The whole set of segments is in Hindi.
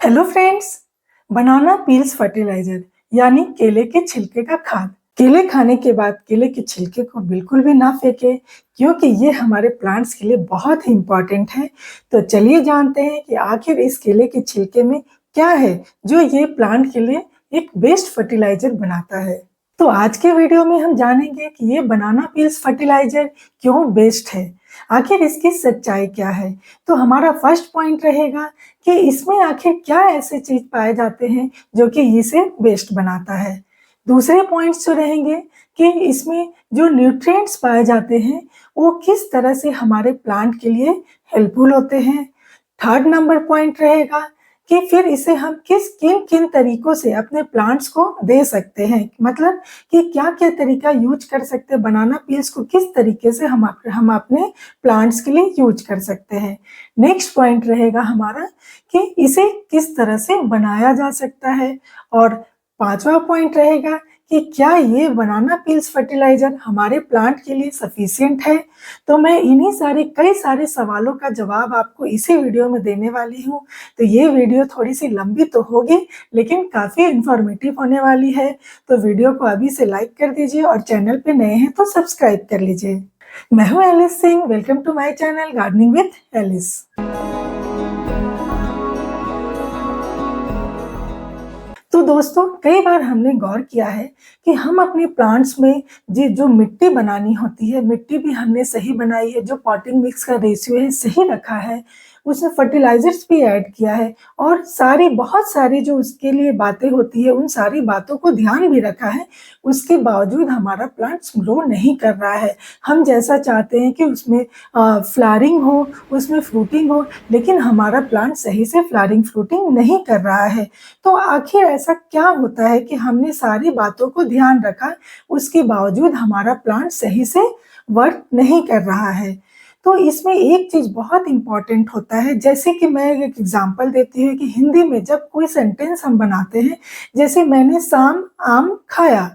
Hello friends. Banana peels fertilizer यानी केले के छिलके का खाद। केले खाने के बाद केले के छिलके को बिल्कुल भी ना फेंके, क्योंकि ये हमारे प्लांट्स के लिए बहुत ही इम्पोर्टेंट है। तो चलिए जानते हैं कि आखिर इस केले के छिलके में क्या है जो ये प्लांट के लिए एक बेस्ट फर्टिलाइजर बनाता है। तो आज के वीडियो में हम जानेंगे कि ये बनाना पील्स फर्टिलाइजर क्यों बेस्ट है, आखिर इसकी सच्चाई क्या है। तो हमारा फर्स्ट पॉइंट रहेगा कि इसमें आखिर क्या ऐसे चीज पाए जाते हैं जो कि इसे बेस्ट बनाता है। दूसरे पॉइंट्स जो रहेंगे कि इसमें जो न्यूट्रिएंट्स पाए जाते हैं वो किस तरह से हमारे प्लांट के लिए हेल्पफुल होते हैं। थर्ड नंबर पॉइंट रहेगा कि फिर इसे हम किस किन किन तरीकों से अपने प्लांट्स को दे सकते हैं, मतलब कि क्या क्या तरीका यूज कर सकते हैं, बनाना पील्स को किस तरीके से हम अपने प्लांट्स के लिए यूज कर सकते हैं। नेक्स्ट पॉइंट रहेगा हमारा कि इसे किस तरह से बनाया जा सकता है। और पांचवा पॉइंट रहेगा कि क्या ये बनाना पील्स फर्टिलाइजर हमारे प्लांट के लिए सफिशिएंट है। तो मैं इन्हीं सारे कई सारे सवालों का जवाब आपको इसी वीडियो में देने वाली हूँ। तो ये वीडियो थोड़ी सी लंबी तो होगी, लेकिन काफी इंफॉर्मेटिव होने वाली है। तो वीडियो को अभी से लाइक कर दीजिए और चैनल पे नए हैं तो सब्सक्राइब कर लीजिए। मैं हूँ Alice Singh, welcome to my channel gardening with Alice. तो दोस्तों, कई बार हमने गौर किया है कि हम अपने प्लांट्स में जो मिट्टी बनानी होती है, मिट्टी भी हमने सही बनाई है, जो पॉटिंग मिक्स का रेशियो है सही रखा है, उसमें फर्टिलाइजर्स भी ऐड किया है और बहुत सारी जो उसके लिए बातें होती है उन सारी बातों को ध्यान भी रखा है। उसके बावजूद हमारा प्लांट्स ग्रो नहीं कर रहा है। हम जैसा चाहते हैं कि उसमें फ्लावरिंग हो, उसमें फ्रूटिंग हो, लेकिन हमारा प्लांट सही से फ्लावरिंग फ्रूटिंग नहीं कर रहा है। तो आखिर ऐसा क्या होता है कि हमने सारी बातों को ध्यान रखा, उसके बावजूद हमारा प्लांट सही से वर्क नहीं कर रहा है। तो इसमें एक चीज बहुत इंपॉर्टेंट होता है, जैसे कि मैं एक एग्जांपल देती हूँ कि हिंदी में जब कोई सेंटेंस हम बनाते हैं, जैसे मैंने शाम आम खाया,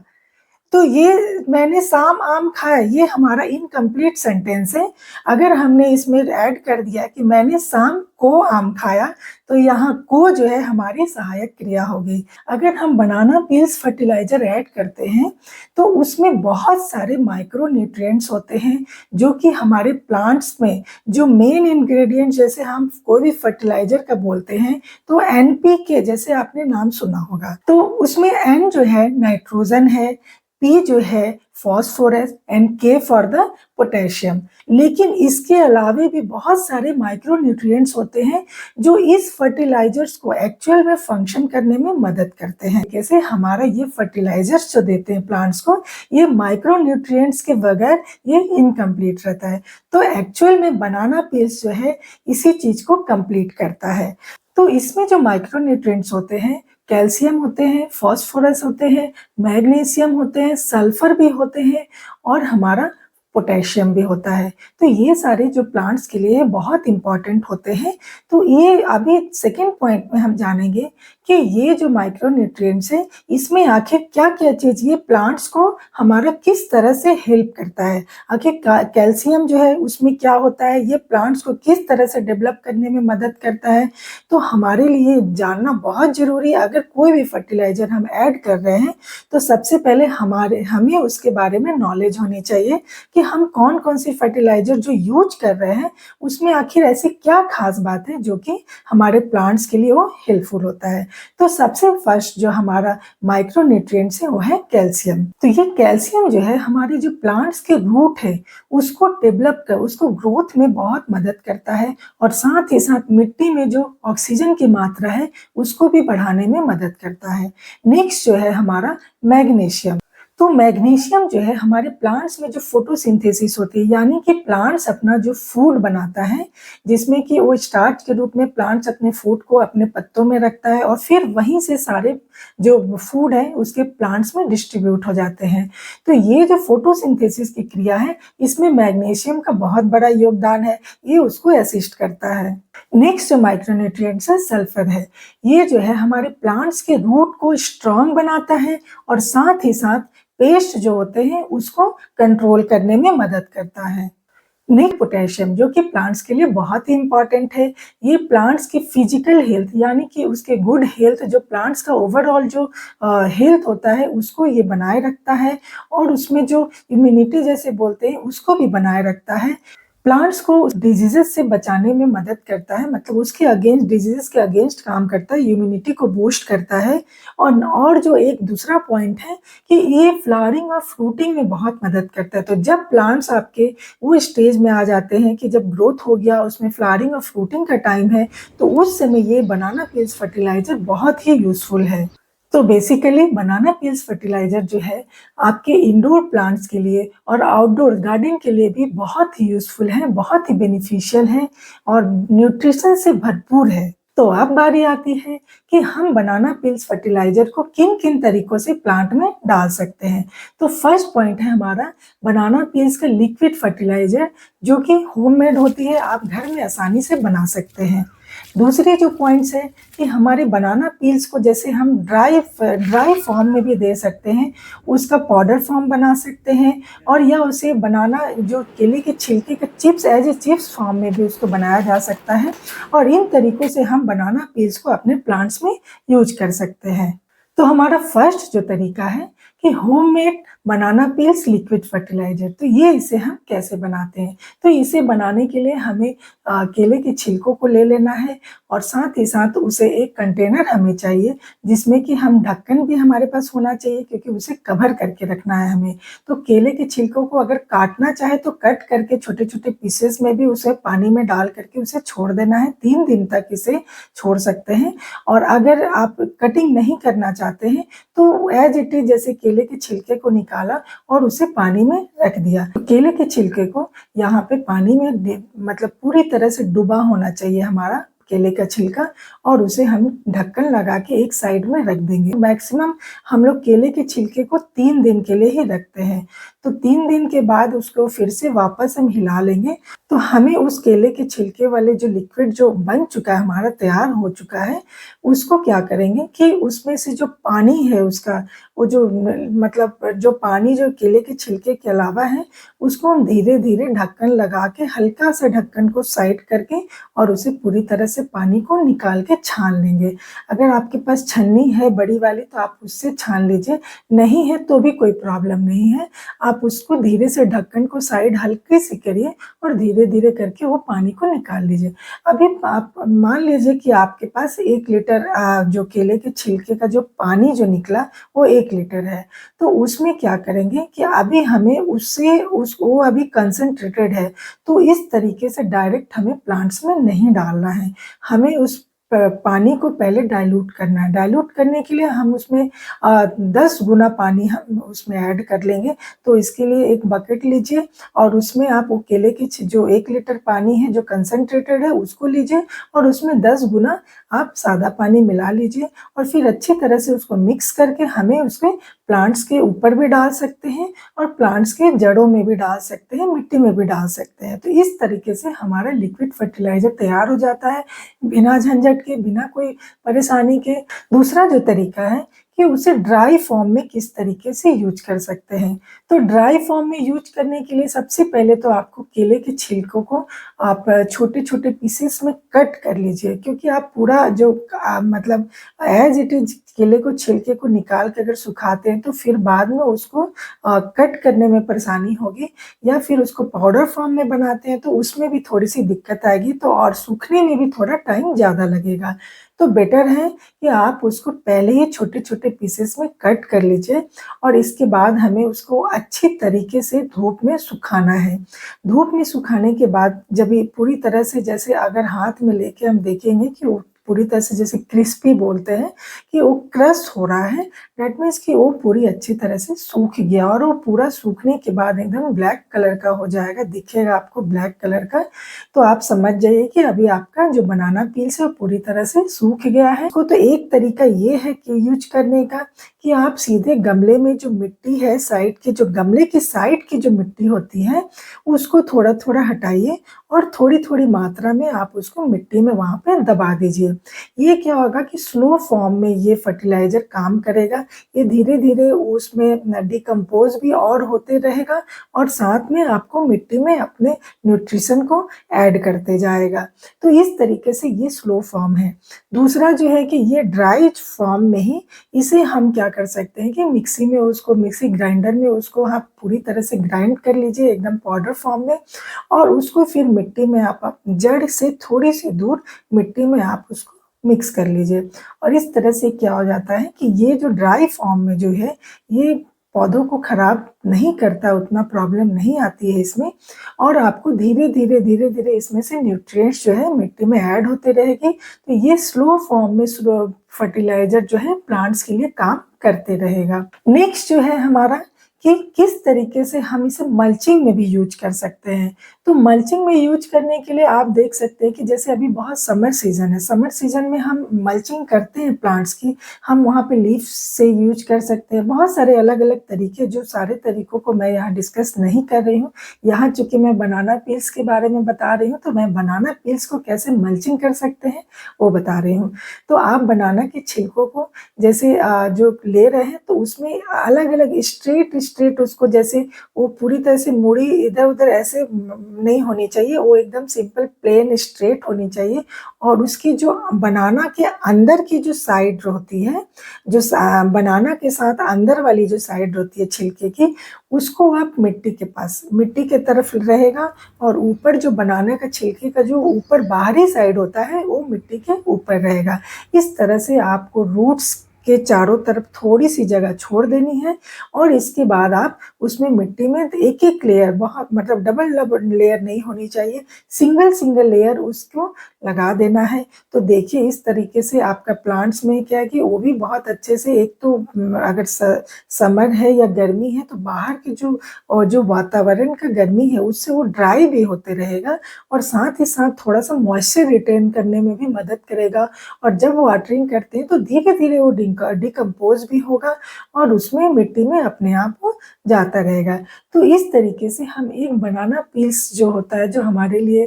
तो ये मैंने शाम आम खाया ये हमारा इनकम्प्लीट सेंटेंस है। अगर हमने इसमें ऐड कर दिया कि मैंने शाम को आम खाया, तो यहाँ को जो है हमारी सहायक क्रिया हो गई। अगर हम बनाना पील्स फर्टिलाइजर ऐड करते हैं तो उसमें बहुत सारे माइक्रो न्यूट्रिएंट्स होते हैं जो कि हमारे प्लांट्स में जो मेन इंग्रेडिएंट, जैसे हम कोई भी फर्टिलाइजर का बोलते हैं तो एनपीके जैसे आपने नाम सुना होगा, तो उसमें एन जो है नाइट्रोजन है, पी जो है फॉस्फोरस एंड के फॉर द पोटेशियम। लेकिन इसके अलावे भी बहुत सारे माइक्रो न्यूट्रिएंट्स होते हैं जो इस फर्टिलाइजर्स को एक्चुअल में फंक्शन करने में मदद करते हैं। कैसे हमारा ये फर्टिलाइजर्स जो देते हैं प्लांट्स को, ये माइक्रो न्यूट्रिएंट्स के बगैर ये इनकम्प्लीट रहता है। तो एक्चुअल में बनाना पील्स जो है इसी चीज को कंप्लीट करता है। तो इसमें जो माइक्रो न्यूट्रिएंट्स होते हैं, कैल्शियम होते हैं, फास्फोरस होते हैं, मैग्नीशियम होते हैं, सल्फर भी होते हैं और हमारा पोटेशियम भी होता है। तो ये सारे जो प्लांट्स के लिए बहुत इंपॉर्टेंट होते हैं। तो ये अभी सेकेंड पॉइंट में हम जानेंगे कि ये जो माइक्रो न्यूट्रिएंट्स है इसमें आखिर क्या क्या चीज ये प्लांट्स को हमारा किस तरह से हेल्प करता है। आखिर कैल्शियम जो है उसमें क्या होता है, ये प्लांट्स को किस तरह से डेवलप करने में मदद करता है। तो हमारे लिए जानना बहुत जरूरी है। अगर कोई भी फर्टिलाइजर हम ऐड कर रहे हैं तो सबसे पहले हमें उसके बारे में नॉलेज होनी चाहिए कि हम कौन कौन सी फर्टिलाइजर जो यूज कर रहे हैं उसमें आखिर ऐसी क्या खास बात है जो कि हमारे प्लांट्स के लिए वो हेल्पफुल होता है। तो सबसे फर्स्ट जो हमारा माइक्रो न्यूट्रिएंट्स है वो है कैल्शियम। तो ये कैल्शियम जो है हमारे जो प्लांट्स के रूट है उसको डेवलप कर, उसको ग्रोथ में बहुत मदद करता है और साथ ही साथ मिट्टी में जो ऑक्सीजन की मात्रा है उसको भी बढ़ाने में मदद करता है। नेक्स्ट जो है हमारा मैग्नीशियम। तो मैग्नीशियम जो है हमारे प्लांट्स में जो फोटोसिंथेसिस होती है, यानी कि प्लांट्स अपना जो फूड बनाता है, जिसमें कि वो स्टार्च के रूप में प्लांट्स अपने फूड को अपने पत्तों में रखता है और फिर वहीं से सारे जो फूड है उसके प्लांट्स में डिस्ट्रीब्यूट हो जाते हैं। तो ये जो फोटोसिंथेसिस की क्रिया है इसमें मैग्नीशियम का बहुत बड़ा योगदान है, ये उसको असिस्ट करता है। नेक्स्ट जो माइक्रोन्यूट्रिएंट्स है सल्फर है। ये जो है हमारे प्लांट्स के रूट को स्ट्रांग बनाता है और साथ ही साथ पेस्ट जो होते हैं उसको कंट्रोल करने में मदद करता है। नहीं, पोटेशियम जो कि प्लांट्स के लिए बहुत ही इम्पोर्टेंट है। ये प्लांट्स की फिजिकल हेल्थ यानी कि उसके गुड हेल्थ जो प्लांट्स का ओवरऑल जो हेल्थ होता है उसको ये बनाए रखता है और उसमें जो इम्यूनिटी जैसे बोलते हैं उसको भी बनाए रखता है। प्लांट्स को डिजीजेस से बचाने में मदद करता है, मतलब उसके अगेंस्ट डिजीजेस के अगेंस्ट काम करता है, इम्यूनिटी को बूस्ट करता है। और जो एक दूसरा पॉइंट है कि ये फ्लावरिंग और फ्रूटिंग में बहुत मदद करता है। तो जब प्लांट्स आपके वो स्टेज में आ जाते हैं कि जब ग्रोथ हो गया, उसमें फ्लावरिंग और फ्रूटिंग का टाइम है, तो उस समय ये बनाना पील्स फर्टिलाइजर बहुत ही यूजफुल है। तो बेसिकली बनाना पील्स फर्टिलाइजर जो है आपके इंडोर प्लांट्स के लिए और आउटडोर गार्डन के लिए भी बहुत ही यूजफुल है, बहुत ही बेनिफिशियल है और न्यूट्रिशन से भरपूर है। तो अब बारी आती है कि हम बनाना पील्स फर्टिलाइजर को किन किन तरीकों से प्लांट में डाल सकते हैं। तो फर्स्ट पॉइंट है हमारा बनाना पील्स का लिक्विड फर्टिलाइजर, जो कि होममेड होती है, आप घर में आसानी से बना सकते हैं। दूसरे जो पॉइंट्स है कि हमारे बनाना पील्स को जैसे हम ड्राई फॉर्म में भी दे सकते हैं, उसका पाउडर फॉर्म बना सकते हैं और या उसे बनाना जो केले के छिलके का chips as a chips form में भी उसको बनाया जा सकता है और इन तरीकों से हम बनाना पील्स को अपने प्लांट्स में यूज कर सकते हैं। तो हमारा फर्स्ट जो तरीका है कि homemade banana peels liquid fertilizer, तो ये इसे हम कैसे बनाते हैं। तो इसे बनाने के लिए हमें केले के छिलकों को ले लेना है और साथ ही साथ उसे एक कंटेनर हमें चाहिए जिसमें कि हम ढक्कन भी हमारे पास होना चाहिए, क्योंकि उसे कवर करके रखना है हमें। तो केले के छिलकों को अगर काटना चाहे तो कट करके छोटे छोटे पीसेस में भी उसे पानी में डाल करके उसे छोड़ देना है, 3 दिन तक इसे छोड़ सकते हैं। और अगर आप कटिंग नहीं करना चाहते हैं तो एज इट इज जैसे केले के छिलके को निकाला और उसे पानी में रख दिया। तो केले के छिलके को यहाँ पे पानी में मतलब पूरी तरह से डूबा होना चाहिए हमारा केले का छिलका, और उसे हम ढक्कन लगा के एक साइड में रख देंगे। मैक्सिमम हम लोग केले के छिलके को 3 दिन के लिए ही रखते हैं। तो 3 दिन के बाद उसको फिर से वापस हम हिला लेंगे, तो हमें उस केले के छिलके वाले जो लिक्विड जो बन चुका है हमारा, तैयार हो चुका है, उसको क्या करेंगे कि उसमें से जो पानी है उसका, वो जो मतलब जो पानी जो केले के छिलके के अलावा है, उसको हम धीरे धीरे ढक्कन लगा के हल्का सा ढक्कन को साइड करके और उसे पूरी तरह से पानी को निकाल के छान लेंगे। अगर आपके पास छन्नी है बड़ी वाली तो आप उससे छान लीजिए, नहीं है तो भी कोई प्रॉब्लम नहीं है। आप उसको धीरे से ढक्कन को साइड हल्के से करिए और धीरे धीरे करके वो पानी को निकाल लीजिए। अभी आप मान लीजिए कि आपके पास 1 लीटर जो केले के छिलके का जो पानी जो निकला वो 1 लीटर है, तो उसमें क्या करेंगे कि अभी हमें उससे वो अभी कंसंट्रेटेड है, तो इस तरीके से डायरेक्ट हमें प्लांट्स में नहीं डालना है। हमें उस पानी को पहले डाइल्यूट करना है। डाइल्यूट करने के लिए हम उसमें 10 गुना पानी हम उसमें ऐड कर लेंगे। तो इसके लिए एक बकेट लीजिए और उसमें आप वो केले की जो 1 लीटर पानी है जो कंसंट्रेटेड है उसको लीजिए और उसमें 10 गुना आप सादा पानी मिला लीजिए और फिर अच्छी तरह से उसको मिक्स करके हमें उसके प्लांट्स के ऊपर भी डाल सकते हैं और प्लांट्स के जड़ों में भी डाल सकते हैं, मिट्टी में भी डाल सकते हैं। तो इस तरीके से हमारा लिक्विड फर्टिलाइजर तैयार हो जाता है, बिना झंझट के, बिना कोई परेशानी के। दूसरा जो तरीका है कि उसे ड्राई फॉर्म में किस तरीके से यूज कर सकते हैं। तो ड्राई फॉर्म में यूज करने के लिए सबसे पहले तो आपको केले के छिलकों को आप छोटे-छोटे पीसेस में कट कर लीजिए, क्योंकि आप पूरा जो मतलब एज इट इज केले को छिलके को निकाल के अगर सुखाते हैं तो फिर बाद में उसको कट करने में परेशानी होगी, या फिर उसको पाउडर फॉर्म में बनाते हैं तो उसमें भी थोड़ी-सी दिक्कत आएगी, तो और सूखने में भी थोड़ा टाइम ज़्यादा लगेगा। तो बेटर है कि आप उसको पहले ही छोटे-छोटे पीसेस में कट कर लीजिए और इसके बाद हमें उसको अच्छी तरीके से धूप में सुखाना है। धूप में सुखाने के बाद जब ये पूरी तरह से, जैसे अगर हाथ में लेके हम देखेंगे कि वो पूरी तरह से जैसे क्रिस्पी बोलते हैं कि वो क्रश हो रहा है, दैट मीन्स कि वो पूरी अच्छी तरह से सूख गया और वो पूरा सूखने के बाद एकदम ब्लैक कलर का हो जाएगा, दिखेगा आपको ब्लैक कलर का। तो आप समझ जाइए कि अभी आपका जो बनाना पील्स है वो पूरी तरह से सूख गया है। तो एक तरीका ये है कि यूज करने का कि आप सीधे गमले में जो मिट्टी है, साइड के जो गमले की साइड की जो मिट्टी होती है उसको थोड़ा-थोड़ा हटाइए और थोड़ी-थोड़ी मात्रा में आप उसको मिट्टी में वहाँ पे दबा दीजिए। ये क्या होगा कि स्लो फॉर्म में ये फर्टिलाइज़र काम करेगा, ये धीरे-धीरे उसमें डिकम्पोज़ भी और होते रहेगा और साथ में आपको मिट्टी में अपने न्यूट्रिशन को ऐड करते जाएगा। तो इस तरीके से ये स्लो फॉर्म है। दूसरा जो है कि ये ड्राई फॉर्म में ही इसे हम क्या कर सकते हैं कि मिक्सी ग्राइंडर में उसको आप पूरी तरह से ग्राइंड कर लीजिए एकदम पाउडर फॉर्म में और उसको फिर मिट्टी में आप जड़ से थोड़ी-सी दूर मिट्टी में आप उसको मिक्स कर लीजिए और इस तरह से क्या हो जाता है कि ये जो ड्राई फॉर्म में जो है, ये पौधों को खराब नहीं करता, उतना प्रॉब्लम नहीं आती है इसमें और आपको धीरे-धीरे इसमें से न्यूट्रिएंट्स जो है मिट्टी में ऐड होते रहेगी। तो ये स्लो फॉर्म में स्लो फर्टिलाइज़र जो है प्लांट्स के लिए काम करते रहेगा। नेक्स्ट जो है हमारा कि किस तरीके से हम इसे मल्चिंग में भी यूज़ कर सकते हैं। तो मल्चिंग में यूज़ करने के लिए आप देख सकते हैं कि जैसे अभी बहुत समर सीज़न है, समर सीज़न में हम मल्चिंग करते हैं प्लांट्स की, हम वहाँ पे लीव्स से यूज़ कर सकते हैं। बहुत सारे अलग-अलग तरीके जो सारे तरीकों को मैं यहाँ डिस्कस नहीं कर रही हूँ। यहाँ चूँकि मैं बनाना पील्स के बारे में बता रही हूँ, तो मैं बनाना पील्स को कैसे मल्चिंग कर सकते हैं, वो बता रही हूँ। तो आप बनाना के छिलकों को जैसे जो ले रहे हैं तो उसमें अलग-अलग स्ट्रेट उसको जैसे वो पूरी तरह से मुड़ी इधर-उधर ऐसे नहीं होनी चाहिए, वो एकदम सिंपल प्लेन स्ट्रेट होनी चाहिए और उसकी जो बनाना के अंदर की जो साइड होती है, जो बनाना के साथ अंदर वाली जो साइड होती है छिलके की, उसको आप मिट्टी के तरफ रहेगा और ऊपर जो बनाने का छिलके का जो ऊपर बाहरी साइड होता है, वो मिट्टी के ऊपर रहेगा। इस तरह से आपको रूट्स के चारों तरफ थोड़ी-सी जगह छोड़ देनी है और इसके बाद आप उसमें मिट्टी में एक-एक लेयर बहुत मतलब डबल लेयर नहीं होनी चाहिए, सिंगल लेयर उसको लगा देना है। तो देखिए इस तरीके से आपका प्लांट्स में क्या है कि वो भी बहुत अच्छे से एक तो अगर समर है या गर्मी है तो बाहर की जो वातावरण का गर्मी है उससे वो ड्राई भी होते रहेगा और साथ ही साथ थोड़ा-सा मॉइस्चर रिटेन करने में भी मदद करेगा और जब वाटरिंग करते हैं तो धीरे-धीरे वो डिकम्पोज़ भी होगा और उसमें मिट्टी में अपने आप वो जाता रहेगा। तो इस तरीके से हम एक बनाना पील्स जो होता है, जो हमारे लिए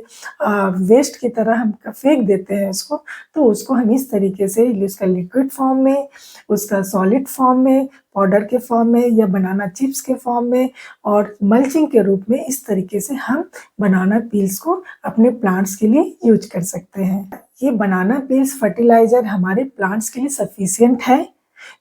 वेस्ट की तरह हम फेंक देते हैं उसको, तो उसको हम इस तरीके से उसका लिक्विड फॉर्म में, उसका सॉलिड फॉर्म में, पाउडर के फॉर्म में या बनाना चिप्स के फॉर्म में और मल्चिंग के रूप में इस तरीके से हम बनाना पील्स को अपने प्लांट्स के लिए यूज़ कर सकते हैं। ये बनाना पील्स फर्टिलाइज़र हमारे प्लांट्स के लिए सफिशिएंट है?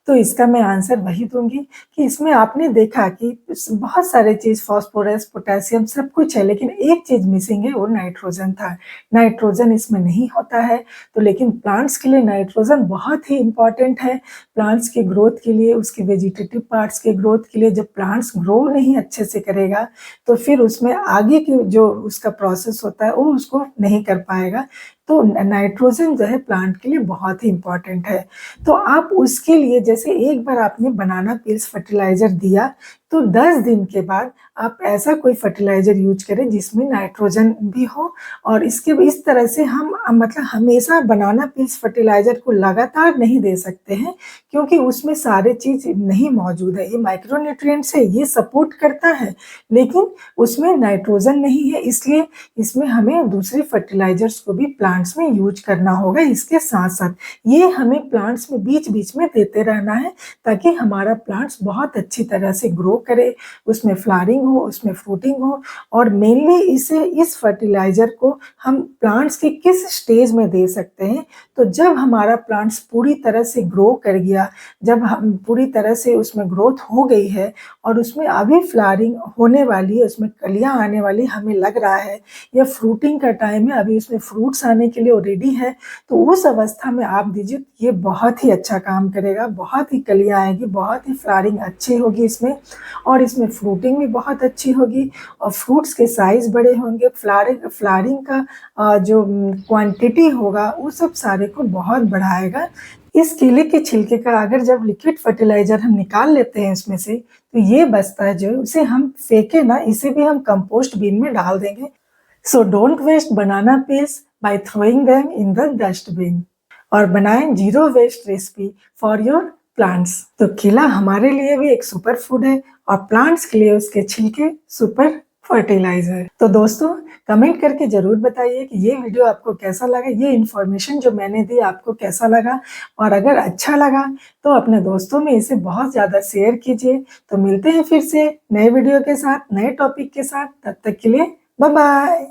तो इसका मैं आंसर वही दूँगी कि इसमें आपने देखा कि बहुत सारे चीज़ फास्फोरस, पोटेशियम सब कुछ है, लेकिन एक चीज़ मिसिंग है, वो नाइट्रोजन था। नाइट्रोजन इसमें नहीं होता है, तो लेकिन प्लांट्स के लिए नाइट्रोजन बहुत ही इम्पोर्टेंट है। प्लांट्स की ग्रोथ के लिए, उसके वेजिटेटिव पार्ट्स के ग्रोथ के लिए जब प्लांट्स ग्रो नहीं अच्छे से करेगा, तो फिर उसमें आगे की जो उसका प्रोसेस होता है, वो उसको नहीं कर पाएगा। तो नाइट्रोजन जो है प्लांट के लिए बहुत ही इम्पोर्टेंट है। तो आप उसके लिए जैसे एक बार आपने बनाना पील्स फर्टिलाइज़र दिया, तो 10 दिन के बाद आप ऐसा कोई फर्टिलाइज़र यूज़ करें जिसमें नाइट्रोजन भी हो और इस तरह से हम मतलब हमेशा बनाना पील्स फर्टिलाइज़र को लगातार नहीं दे सकते हैं क्योंकि उसमें सारे चीज़ नहीं मौजूद है। ये माइक्रो न्यूट्रिएंट्स है, ये सपोर्ट करता है, लेकिन उसमें नाइट्रोजन नहीं है, इसलिए इसमें हमें दूसरे फर्टिलाइज़र्स को भी प्लांट्स में यूज़ करना होगा इसके साथ-साथ। ये हमें प्लांट्स में बीच-बीच में देते रहना है ताकि हमारा प्लांट्स बहुत अच्छी तरह से ग्रो करे, उसमें फ्लावरिंग हो, उसमें फ्रूटिंग हो और मेनली इस फर्टिलाइज़र को हम प्लांट्स के किस स्टेज में दे सकते हैं, तो जब हमारा प्लांट्स पूरी तरह से ग्रो कर गया, जब हम पूरी तरह से उसमें ग्रोथ हो गई है और उसमें अभी फ्लावरिंग होने वाली है, उसमें कलियाँ आने वाली हमें लग रहा है या फ्रूटिंग का टाइम है, अभी उसमें फ्रूट्स आने के लिए वो रेडी है, तो उस अवस्था में आप दीजिए, ये बहुत ही अच्छा काम करेगा, बहुत ही कलियाँ आएगी, बहुत ही फ्लावरिंग अच्छी होगी इसमें और इसमें फ्रूटिंग भी बहुत अच्छी होगी और फ्रूट्स के साइज़ बड़े होंगे, फ्लावरिंग का जो क्वांटिटी होगा, वो सब सारे को बहुत बढ़ाएगा। इस केले के छिलके का अगर जब लिक्विड फर्टिलाइज़र हम निकाल लेते हैं इसमें से, तो ये बचता है जो उसे हम फेंके ना, इसे भी हम कंपोस्ट बिन में डाल देंगे। So don't waste banana peels by throwing them in the dustbin और बनाएं zero waste recipe for your plants. तो केला हमारे लिए भी एक सुपर फूड है और प्लांट्स के लिए उसके छिलके सुपर फर्टिलाइजर। तो दोस्तों कमेंट करके ज़रूर बताइए कि ये वीडियो आपको कैसा लगा, ये इन्फॉर्मेशन जो मैंने दी आपको कैसा लगा और अगर अच्छा लगा तो अपने दोस्तों में इसे बहुत ज़्यादा शेयर कीजिए। तो मिलते हैं फिर से नए वीडियो के साथ, नए टॉपिक के साथ, तब तक के लिए बाय बाय।